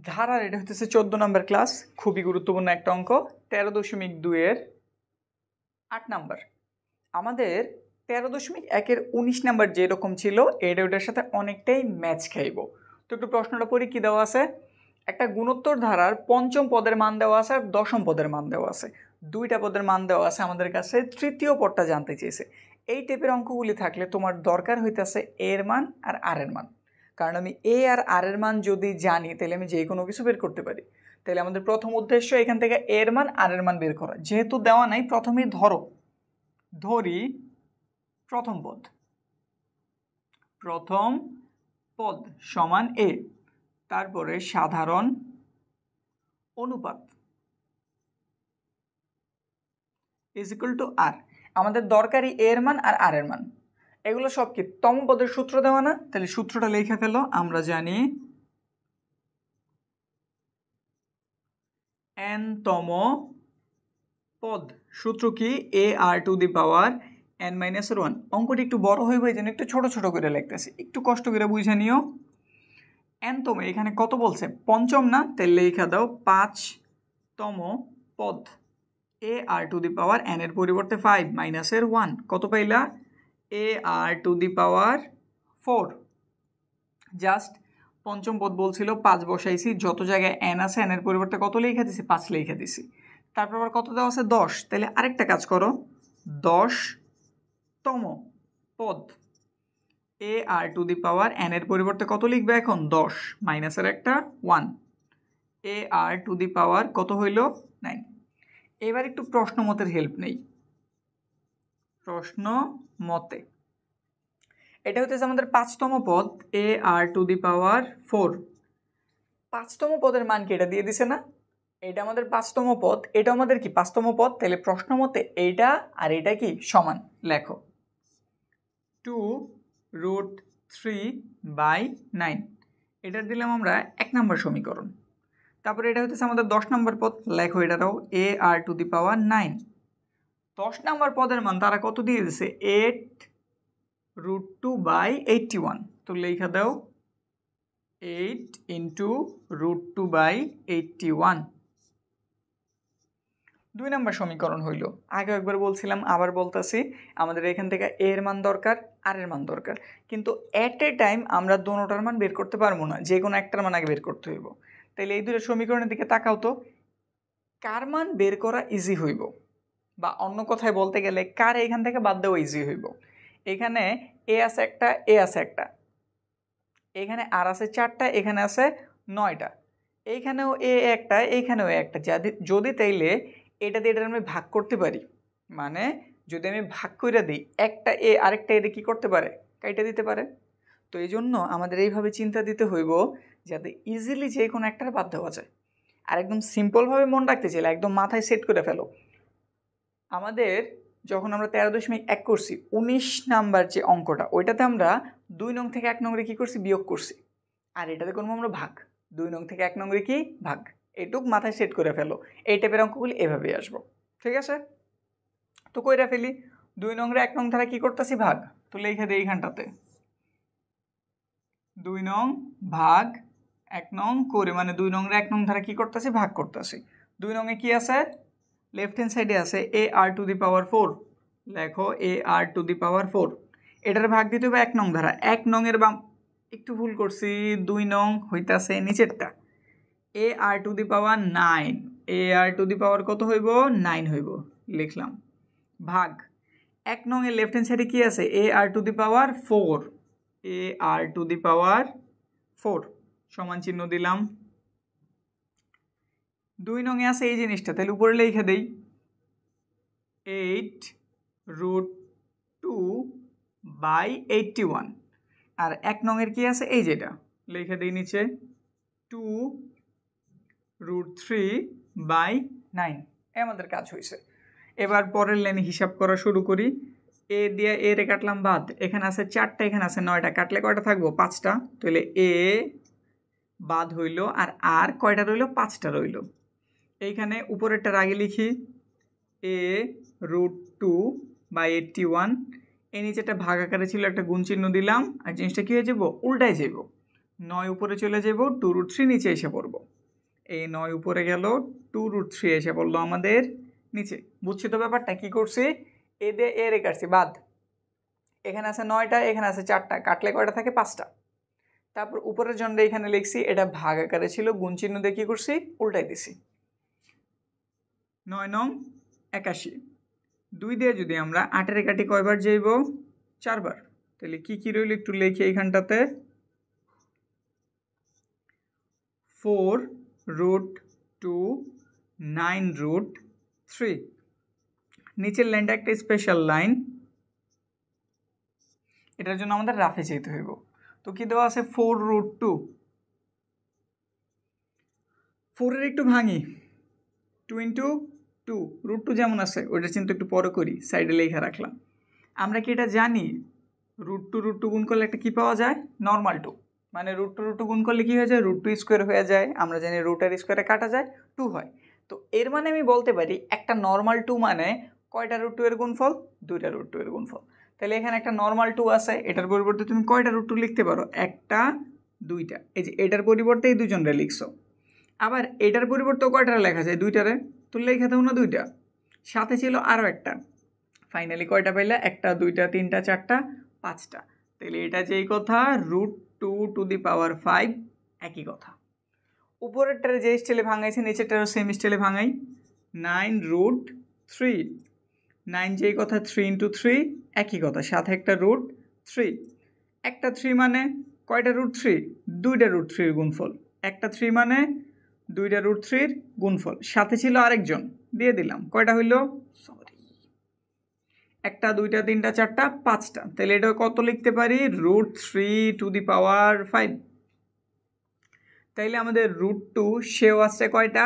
ধারার এটা হচ্ছে 14 নম্বর ক্লাস, খুবই গুরুত্বপূর্ণ একটা অঙ্ক। 13.2-এর 8 নাম্বার। আমাদের 13.1-এর 19 নাম্বার যেরকম ছিল এটা ওটার সাথে অনেকটাই ম্যাচ খাইব। তো একটু প্রশ্নটা পড়ি। কি দেওয়া আছে? একটা গুণোত্তর ধারার পঞ্চম পদের মান দেওয়া আছে আর দশম পদের মান দেওয়া আছে, দুইটা পদের মান দেওয়া আছে। আমাদের কাছে তৃতীয় পদটা জানতে চেয়েছে। এই টাইপের অঙ্কগুলি থাকলে তোমার দরকার হইতেছে এর মান আর আর এর মান। কারণ আমি এ আর আর এর মান যদি জানি তাহলে আমি যে কোনো কিছু বের করতে পারি। তাহলে আমাদের প্রথম উদ্দেশ্য এখান থেকে এর মান আর এর মান বের করা। যেহেতু দেওয়া নাই, প্রথমেই ধরি প্রথম পদ সমান এ, তারপরে সাধারণ অনুপাত ইজ ইকুয়াল টু আর। আমাদের দরকারি এর মান আর আর এর মান, এগুলো সব কি তম পদের সূত্র দেওয়া না? তাহলে সূত্রটা লিখে ফেলো। আমরা জানি n তম পদ সূত্র কি? এ আর টু দি পাওয়ার n-1। অঙ্কটি একটু বড় হইবে, এই জন্য একটু ছোট ছোট করে লিখতেছি, একটু কষ্ট করে বুঝে নিও। n তম, এখানে কত বলছে? পঞ্চম না? তাহলে লিখে দাও 5তম পদ। এ আর টু দি পাওয়ার n এর পরিবর্তে 5 মাইনাসের 1, কত পাইলা? এ আর টু দি পাওয়ার 4। জাস্ট পঞ্চম পদ বলছিল 5 বসাইছি, যত জায়গায় n আছে n এর পরিবর্তে কত লিখে দিছি? 5 লিখে দিছি। তারপর আবার কত দেওয়া আছে? 10। তাহলে আরেকটা কাজ করো, 10তম পদ। এ আর টু দি পাওয়ার n এর পরিবর্তে কত লিখবে এখন? 10 মাইনাসের একটা 1। এ আর টু দি পাওয়ার কত হইল? 9। এবার একটু প্রশ্ন মতের হেল্প নেই। প্রশ্ন মতে এটা হচ্ছে আমাদের 5তম পদ, এ আর টু দি পাওয়ার 4। 5তম পদের মান কি এটা দিয়ে দিছে না? এটা আমাদের 5তম পদ, এটা আমাদের কি 5তম পদ। তাহলে প্রশ্ন মতে এইটা আর এটা কি সমান? লেখো 2√3/9। এটার দিলাম আমরা 1 নম্বর সমীকরণ। তারপরে এটা হচ্ছে আমাদের 10 নম্বর পদ, লেখো এটারও এ আর টু দি পাওয়ার 9। 10 নম্বর পদের মান তারা কত দিয়ে দিছে? 8√2/81। তো লেখা দাও 8 × √2/81। 2 নম্বর সমীকরণ হইল। আগে একবার বলছিলাম, আবার বলতেছি, আমাদের এখান থেকে এর মান দরকার আর এর মান দরকার, কিন্তু এট এ টাইম আমরা দোনোটার মান বের করতে পারবো না, যে কোনো একটার মান আগে বের করতে হইব। তাইলে এই দুটো সমীকরণের দিকে তাকাও তো, কার মান বের করা ইজি হইব, বা অন্য কথায় বলতে গেলে কার এখান থেকে বাদ দেওয়া ইজি হইব। এখানে এ আছে একটা, এ আছে একটা, এখানে আর আছে 4টা, এখানে আছে 9টা, এইখানেও এ একটা, এইখানেও একটা। যদি তাইলে এটা দিয়ে এটা আমি ভাগ করতে পারি, মানে যদি আমি ভাগ করে দিই, একটা এ আরেকটা এ কি করতে পারে? কাইটা দিতে পারে। তো এই জন্য আমাদের এইভাবে চিন্তা দিতে হইব যাতে ইজিলি যে কোনো একটার বাদ দেওয়া যায়। আর একদম সিম্পলভাবে মনে রাখতে চাইলে একদম মাথায় সেট করে ফেলো। আমাদের যখন আমরা 13.1 করছি, 19 নাম্বার যে অঙ্কটা, ওইটাতে আমরা 2 নং থেকে 1 নংরে কী করছি? বিয়োগ করছি। আর এটাতে করবো আমরা ভাগ। 2 নং থেকে 1 নংরে কি? ভাগ। এটুক মাথায় সেট করে ফেলো। এই টাইপের অঙ্কগুলি এভাবেই আসবো, ঠিক আছে? তো কইরা ফেলি। 2 নংরে 1 নং ধারা কী করতেছি? ভাগ। তো লিখে দিই এইখানটাতে 2 নং ভাগ 1 নং করে, মানে 2 নংরে 1 নং ধারা কী করতেছি? ভাগ করতেছি। 2 নংয়ে কি আছে? লেফট হ্যান্ড সাইডে আছে এ আর টু দি পাওয়ার 4। লেখো এ আর টু দি পাওয়ার 4। এটার ভাগ দিতে হবে 1 নং ধারা। 1 নং এর বাম, একটু ভুল করছি, 2 নং হইতাছে নিচেরটা। এ আর to the power 9। A R to the পাওয়ার কত হইব? 9 হইব। লিখলাম ভাগ 1 নং এর লেফট হ্যান্ড সাইডে কি আছে? এ আর to the power 4। A R to the পাওয়ার 4 সমান চিহ্ন দিলাম। 2 নং এ আছে এই জিনিসটা, তাহলে উপরে লিখে দেই 8√2/81। আর 1 নং এর কি আছে? এই যেটা লিখে দিই নিচে 2√3/9। আমাদের কাজ হয়েছে। এবার পরের লাইনে হিসাব করা শুরু করি। এ দিয়ে এ রে কাটলাম বাদ, এখানে আছে 4টা, এখানে আছে 9টা, কাটলে কয়টা থাকবো? 5টা। তাহলে এ বাদ হইল, আর কয়টা রইল? 5টা রইল। এইখানে উপরেরটার আগে লিখি a√2/81। এই নিচেটা ভাগ আকারে ছিল, একটা গুণ চিহ্ন দিলাম, আর জিনিসটা কি হয়ে যাব? উল্টায় যাব। 9 উপরে চলে যাব, 2√3 নিচে এসে পড়ব। এই 9 উপরে গেল, 2√3 এসে পড়লো আমাদের নিচে। বুঝছি তো ব্যাপারটা? কি করছি, এ দিয়ে এ রে কাটছি বাদ। এখানে আছে 9টা, এখানে আছে 4টা, কাটলে কয়টা থাকে? 5টা। তারপর উপরের জনটা এখানে লিখছি, এটা ভাগ আকারে ছিল, গুণ চিহ্ন দিয়ে কী করছি, উল্টাই দিছি। 9 নং 81। 2 দিয়ে যদি আমরা 8-এর কাটি কয়বার যাইব? 4 বার। তাহলে কি কি রইল একটু লিখি এইখানটাতে। 4√2 9√3। নিচের লাইনটা একটা স্পেশাল লাইন, এটার জন্য আমাদের রাফে যেতে হইব। তো কি দেওয়া আছে? 4√2। 4-এর একটু ভাঙি, 2 × 2, √2 যেমন আছে ওইটা চিন্তা একটু পরে করি, সাইডে লেখা রাখলাম। আমরা কি এটা জানি √2 গুণ করলে একটা কী পাওয়া যায়? নর্মাল 2। মানে √2 গুণ করলে কী হয়ে যায়? √2² হয়ে যায়। আমরা জানি √2 কাটা যায়, 2 হয়। তো এর মানে আমি বলতে পারি একটা নর্মাল 2 মানে কয়টা √2 এর গুণফল? 2টা √2 এর গুণফল। তাহলে এখানে একটা নর্মাল 2 আছে, এটার পরিবর্তে তুমি কয়টা √2 লিখতে পারো? একটা, দুইটা। এই যে এটার পরিবর্তে এই দুজনটা লিখছো। আবার এটার পরিবর্তেও কয়টা লেখা যায়? 2টারে। তো লেখা দাও না 2টা। সাথে ছিল আরও একটা। ফাইনালি কয়টা পাইলা? 1টা, 2টা, 3টা, 4টা, 5টা। তাহলে এটা যেই কথা, √2⁵ একই কথা। উপরেরটারে যে স্টাইলে ভাঙাইছে নিচেরটারও সেম স্টাইলে ভাঙাই। 9√3। 9 যেই কথা, 3 × 3 একই কথা, সাথে একটা √3। একটা 3 মানে কয়টা √3? 2টা √3 এর গুণফল। একটা 3 মানে 2টা √3 এর গুণফল। সাথে ছিল আরেকজন, দিয়ে দিলাম। কয়টা হইল? সরি, 1টা, 2টা, 3টা, 4টা, 5টা। তাহলে এটা কত লিখতে পারি? √3⁵। তাইলে আমাদের √2 সেও আছে কয়টা?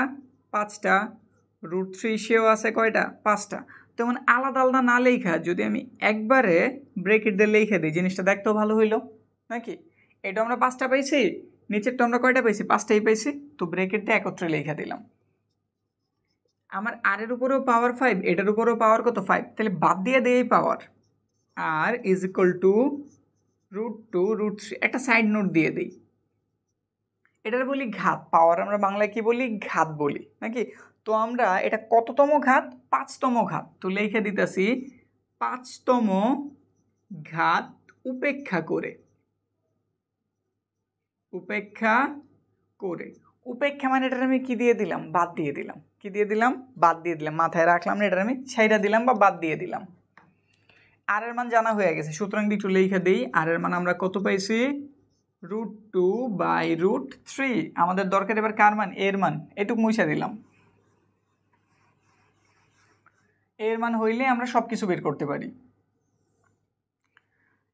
5টা। √3 সেও আছে কয়টা? 5টা। তেমন আলাদা আলাদা না লেখা যদি আমি একবারে ব্রেকেট দিয়ে লিখে দিই, জিনিসটা দেখতেও ভালো হইলো নাকি? এটা আমরা 5টা পাইছি, নিচেরটা আমরা কয়টা পাইছি? 5টাই পাইছি। তো ব্রেকেট দিয়ে একত্রে লিখে দিলাম। আমার আর-এর উপরেও পাওয়ার 5, এটার উপরেও পাওয়ার কত? 5। তাহলে বাদ দিয়ে দেই পাওয়ার। আর = √2√3। একটা সাইড নোট দিয়ে দিই, এটার বলি ঘাত। পাওয়ার আমরা বাংলায় কি বলি? ঘাত বলি নাকি? তো আমরা এটা কততম ঘাত? 5তম ঘাত। তো লিখে দিতেছি 5তম ঘাত উপেক্ষা করে। উপেক্ষা করে। উপেক্ষা মানে এটার আমি কি দিয়ে দিলাম? বাদ দিয়ে দিলাম। কি দিয়ে দিলাম? বাদ দিয়ে দিলাম। মাথায় রাখলাম না, এটার আমি ছাইড়া দিলাম বা বাদ দিয়ে দিলাম। আর এর মান জানা হয়ে গেছে, সুতরাং একটু লিখে দিই। আর এর মান আমরা কত পাইছি? √2/√3। আমাদের দরকার এবার কার মান? এর মান। এটুকু মুছে দিলাম। এর মান হইলে আমরা সব কিছু বের করতে পারি।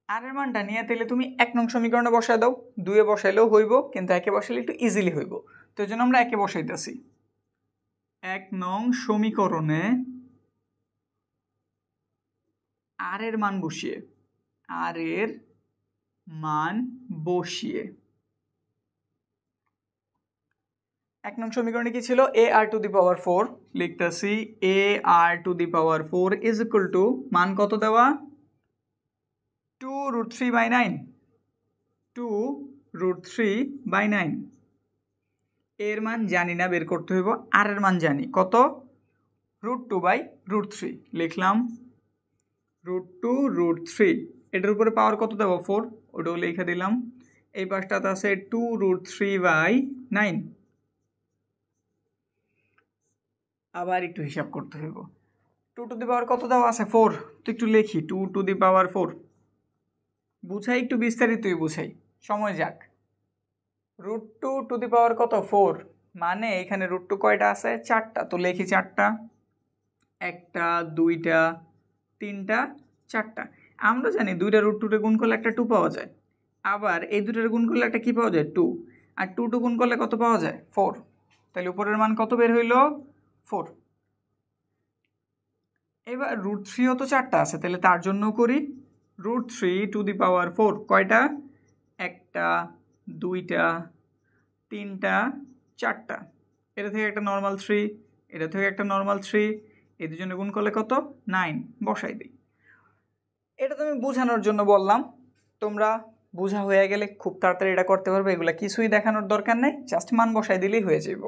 আর এর মানটা নিয়ে তাহলে তুমি 1 নং সমীকরণে বসায় দাও। 2-এ বসাইলেও হইব, কিন্তু 1-এ বসাইলে একটু ইজিলি হইব। তো এই জন্য আমরা 1-এ বসাইতেছি। 1 নং সমীকরণে আর এর মান বসিয়ে, আর এর মান বসিয়ে 1 নং সমীকরণে কি ছিল? ar⁴ লিখতেছি। ar⁴ মান কত দেওয়া? 2√3/9। 2√3/9। এর মান জানি না, বের করতে হইব। আর এর মান জানি কত? √2/√3 লিখলাম। √2√3। এটার উপরে পাওয়ার কত দেবো? 4। ওটাও লিখে দিলাম। এই পাশটাতে আছে 2√3/9। আবার একটু হিসাব করতে হইব। 2⁴ কত দেওয়া আছে? 4। তো একটু লিখি 2⁴। বুঝাই একটু বিস্তারিতই বুঝাই, সময় যাক। √2⁴ কত? 4। মানে এখানে √2 কয়টা আছে? 4টা। তো লিখি 4টা। 1টা, 2টা, 3টা, 4টা। আমরা জানি 2টা √2 গুণ করলে একটা 2 পাওয়া যায়। আবার এই দুটোর গুণ করলে একটা কি পাওয়া যায়? 2। আর 2 গুণ করলে কত পাওয়া যায়? 4। তাহলে উপরের মান কত বের হইল? 4। এবার √3ও তো 4টা আছে, তাহলে তার জন্য করি √3⁴ কয়টা? 1টা, 2টা, 3টা, 4টা। এটা থেকে একটা নর্মাল 3, এটা থেকে একটা নর্মাল 3, এই দুজনে গুণ করলে কত? 9। বসাই দিই। এটা তুমি বোঝানোর জন্য বললাম, তোমরা বোঝা হয়ে গেলে খুব তাড়াতাড়ি এটা করতে পারবে, এগুলো কিছুই দেখানোর দরকার নেই, জাস্ট মান বসাই দিলেই হয়ে যাব।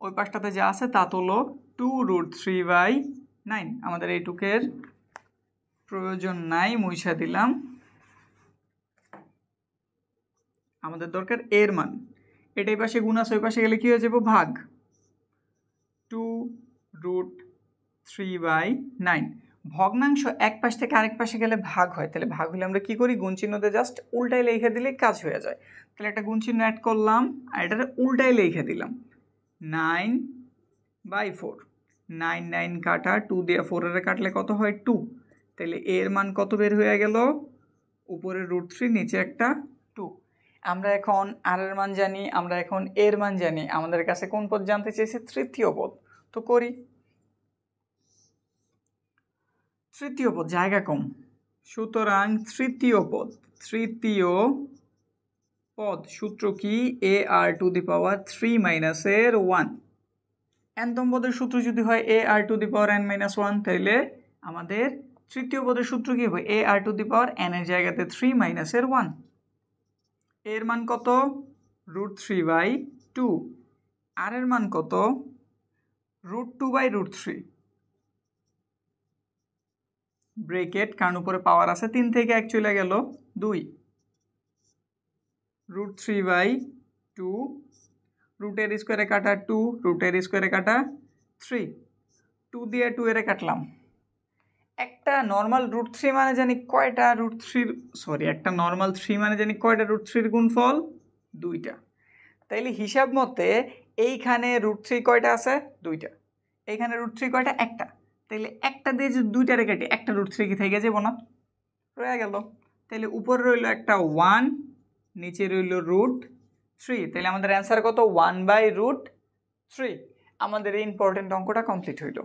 ওই পাশটাতে যা আছে তা তো হলো 2√3/9, আমাদের এইটুকের প্রয়োজন নাই, মুইছা দিলাম। আমাদের দরকার এর মান, এটাই পাশে গুণ আছে, ওই পাশে গেলে কি হয়ে যাব ভাগ, 2√3/9। ভগ্নাংশ এক পাশ থেকে আরেক পাশে গেলে ভাগ হয়, তাহলে ভাগ হলে আমরা কি করি, গুণ চিহ্নতে জাস্ট উল্টাই লিখে দিলে কাজ হয়ে যায়। তাহলে একটা গুণ চিহ্ন অ্যাড করলাম আর এটাতে উল্টাই লিখে দিলাম, 9/4। 9 9 কাটা, 2 দিয়ে 4 এর কাটলে কত হয় 2। তাহলে এর মান কত বের হয়ে গেল, উপরে √3 নিচে একটা 2। আমরা এখন আর এর মান জানি, আমরা এখন এর মান জানি, আমাদের কাছে কোন পদ জানতে চেয়েছে, তৃতীয় পদ। তো করি, তৃতীয় পদ জায়গা কম, সুতরাং তৃতীয় পদ সূত্র কি, ar⁻³ এর 1। nতম পদের সূত্র যদি হয় ar⁻n-1, তাহলে আমাদের তৃতীয় পদের সূত্র কি হবে, ar⁻n এর জায়গাতে 3 - এর 1। এর মান কত, √3/2। আর এর মান কত, √2/√3। ব্রেকেট, কারণ উপরে পাওয়ার আছে, 3 থেকে 1 চলে গেল 2, √3/2, রুটের স্কোয়ারে কাটা 2, রুটের স্কোয়ারে কাটা 3, 2 দিয়ে 2 এর কাটলাম। একটা নর্মাল √3 মানে জানি কয়টা একটা নর্মাল 3 মানে জানি কয়টা √3 গুণফল, 2টা। তাইলে হিসাব মতে এইখানে √3 কয়টা আছে, 2টা। এইখানে √3 কয়টা, একটা। তাইলে একটা দিয়ে যদি 2টারে কাটি, একটা √3 কি থেকে যাবো না, রয়ে গেল। তাইলে উপরে রইল একটা 1, নিচে রইল √3। তাহলে আমাদের অ্যান্সার কত, 1/√3। আমাদের এই ইম্পর্টেন্ট অঙ্কটা কমপ্লিট হইল।